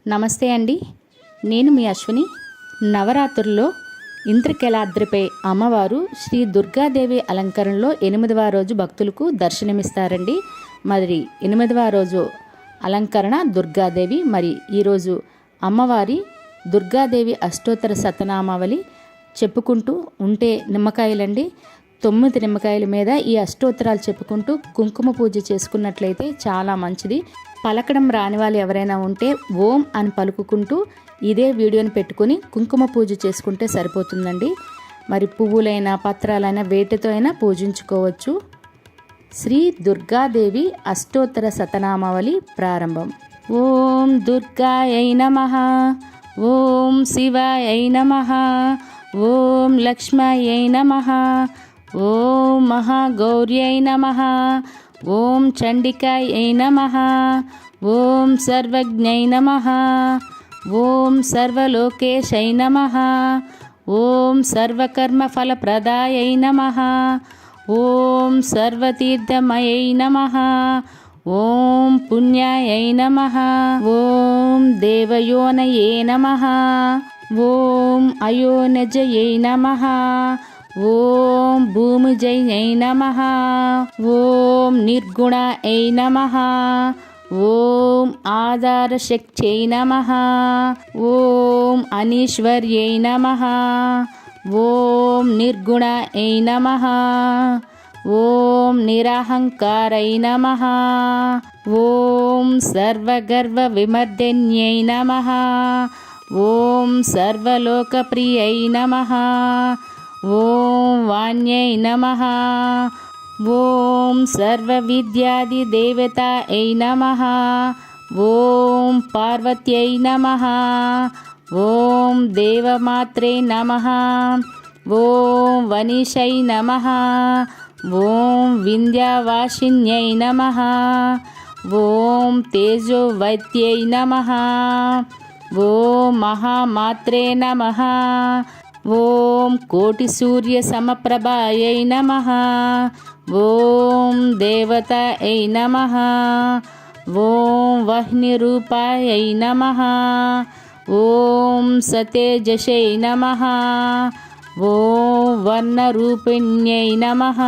నమస్తే అండి. నేను మీ అశ్విని. నవరాత్రుల్లో ఇంద్రకీలాద్రిపై అమ్మవారు శ్రీ దుర్గాదేవి అలంకరణలో 8వ రోజు భక్తులకు దర్శనమిస్తారండి. మరి 8వ రోజు అలంకరణ దుర్గాదేవి. మరి ఈరోజు అమ్మవారి దుర్గాదేవి అష్టోత్తర శతనామావళి చెప్పుకుంటూ ఉంటే నిమ్మకాయలండి, 9 నిమ్మకాయల మీద ఈ అష్టోత్తరాలు చెప్పుకుంటూ కుంకుమ పూజ చేసుకున్నట్లయితే చాలా మంచిది. పలకడం రాని వాళ్ళు ఎవరైనా ఉంటే ఓం అని పలుకుకుంటూ ఇదే వీడియోని పెట్టుకుని కుంకుమ పూజ చేసుకుంటే సరిపోతుందండి. మరి పువ్వులైనా పత్రాలైనా వేటితో అయినా పూజించుకోవచ్చు. శ్రీ దుర్గాదేవి అష్టోత్తర శతనామావళి ప్రారంభం. ఓం దుర్గాయై నమః, ఓం శివాయై నమః, ఓం లక్ష్మ్యై నమః, ఓం మహాగౌర్యై నమః, ఓం చండికాయై నమః, ఓం సర్వజ్ఞై నమః, ఓం సర్వలోకేశై నమః, ఓం సర్వకర్మఫలప్రదాయై నమః, ఓం సర్వతీర్థమయై నమః, ఓం పుణ్యాయై నమః, ఓం దేవయోనయే నమః, ఓం అయోనజయై నమః, ఓం భూమిజయై నమః, ఓం నిర్గుణాయై నమః, ఓం ఆధారశక్త్యై నమః, ఓం అనీశ్వర్యై నమః, ఓం నిర్గుణాయై నమః, ఓం నిరహంకారై నమః, ఓం సర్వగర్వ విమర్దన్యై నమః, ఓం సర్వలోకప్రియై నమః, ఓం వాణ్యై నమః, ఓం సర్వవిద్యాదిదేవతాయై నమః, ఓం పార్వత్యై నమః, ఓం దేవమాత్రే నమః, ఓం వనిషై నమః, ఓం వింధ్యవాసిన్యై నమః, ఓం తేజోవైత్యై నమః, ఓం మహామాత్రే నమః, ఓం కోటి సూర్య సమప్రభాయై నమః, ఓం దేవతాయై నమః, ఓం వహ్నిరూపాయై నమః, ఓం సతేజసై నమః, ఓం వర్ణరూపిణ్యై నమః,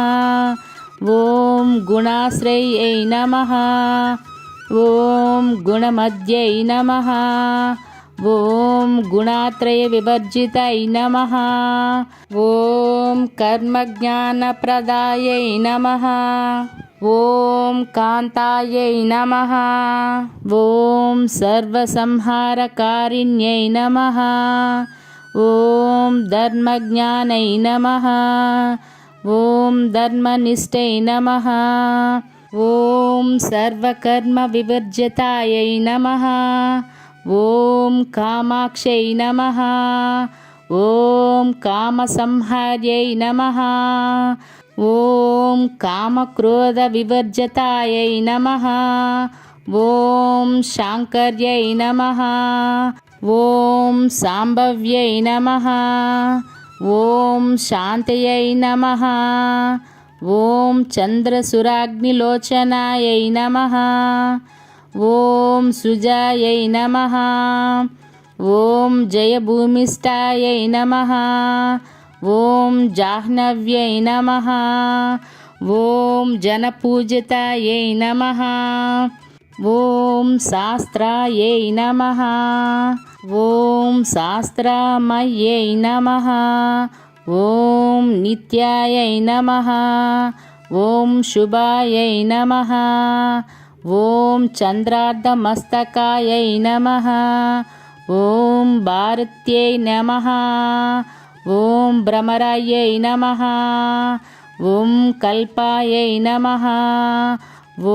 ఓం గుణాశ్రయై నమః, ఓం గుణమధ్యై నమః, ఓం గుణాత్రయ వివర్జితై నమః, ఓం కర్మజ్ఞానప్రదాయై నమః, ఓం కాంతాయై నమః, ఓం సర్వసంహారకారిణ్యై నమః, ఓం ధర్మజ్ఞానై నమః, ఓం ధర్మనిష్టై నమః, ఓం సర్వకర్మ వివర్జితాయై నమః, ఓం కామాక్షై నమః, ఓం కామసంహార్యై నమః, ఓం కామక్రోధ వివర్జితాయై నమః, ఓం శాంకర్యై నమః, ఓం సాంభవ్యై నమః, ఓం శాంతయై నమః, ఓం చంద్రసురాగ్నిలోచనాయై నమః, ఓం సుజాయై నమః, ఓం జయభూమిష్టాయై నమః, ఓం జాహ్నవ్యై నమః, ఓం జనపూజితాయై నమః, ఓం శాస్త్రాయై నమః, ఓం శాస్త్రమయ్యై నమః, ఓం నిత్యాయై నమః, ఓం శుభాయై నమః, ఓం చంద్రార్ధమస్తకాయై నమః, ఓం భారత్యై నమః, ఓం భ్రమరాయై నమః, ఓం కల్పాయై నమః,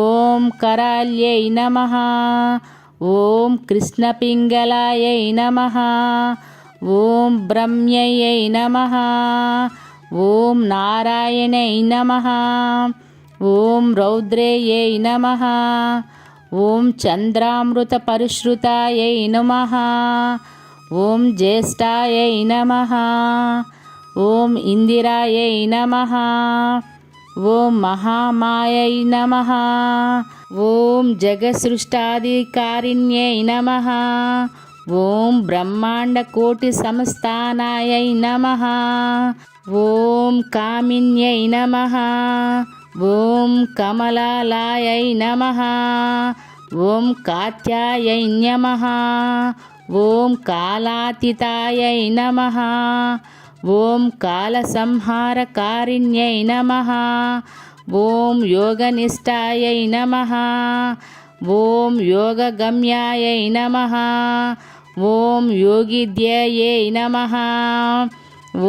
ఓం కరాల్యై నమః, ఓం కృష్ణపింగళాయై నమః, ఓం బ్రహ్మ్యై నమః, ఓం నారాయణై నమః, ఓం రౌద్రేయై నమః, ఓం చంద్రామృత పరిశ్రుతాయై నమః, ఓం జ్యేష్ఠాయై నమః, ఓం ఇందిరాయై నమః, ఓం మహామాయై నమః. ఓం జగసృష్టాధికారిణ్యై నమః. ఓం బ్రహ్మాండకోటి సంస్థానాయై నమః. ఓం కామిన్యై నమః. ఓం కమలాలయై నమః. ఓం కాత్యాయై నమః. ఓం కాలాతీతాయై నమః. ఓం కాలసంహారకారిణ్యై నమః. ఓం యోగనిష్టాయై నమః. ఓం యోగగమ్యాయై నమః. ఓం యోగిద్యై నమః.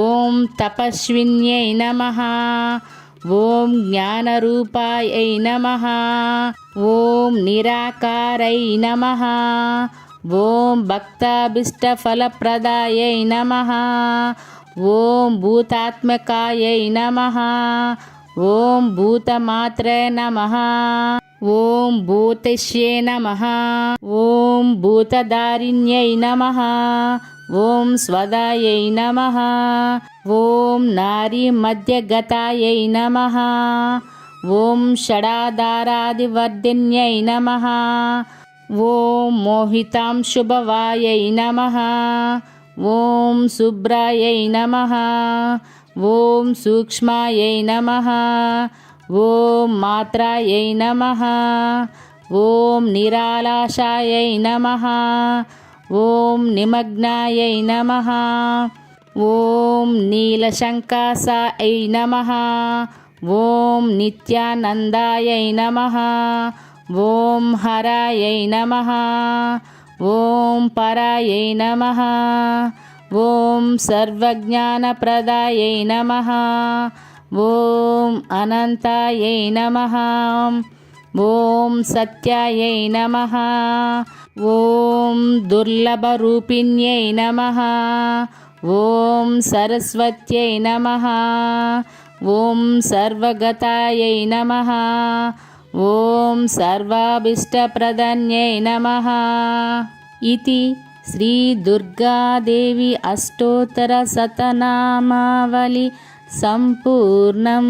ఓం తపస్విన్యై నమః. ఓం జ్ఞానరూపాయై నమః. ఓం నిరాకారై నమః. ఓం భక్తాభీష్టఫలప్రదాయై నమః. ఓం భూతాత్మకాయై నమః. ఓం భూతమాత్రే నమః. ఓం భూతశ్యే నమః. ఓం భూతధారిణ్యై నమః. ఓం స్వదాయై నమః. ఓం నారీమధ్యగతాయై నమః. ఓం షడాధారాదివర్ధిన్యై నమః. ఓం మోహితాంశుభవాయై నమః. ఓం శుభ్రాయై నమః. ఓం సూక్ష్మాయై నమః. ఓం మాత్రాయై నమః. ఓం నిరాలాశాయై నమః. ఓం నిమగ్నాయై నమః. ఓం నీలశంకాసాయై నమః. ఓం నిత్యానందాయై నమః. ఓం హరాయై నమః. ఓం పరాయై నమః. ఓం సర్వజ్ఞానప్రదాయై నమః. ఓం అనంతాయై నమః. ఓం సత్యాయై నమః. ఓం దుర్లభరూపిణ్యై నమః. ఓం సరస్వత్యై నమః. ఓం సర్వగతాయై నమః. ఓం సర్వాభీష్టప్రదాన్యై నమః. ఇతి శ్రీ దుర్గాదేవి అష్టోత్తర శతనామావళి సంపూర్ణం.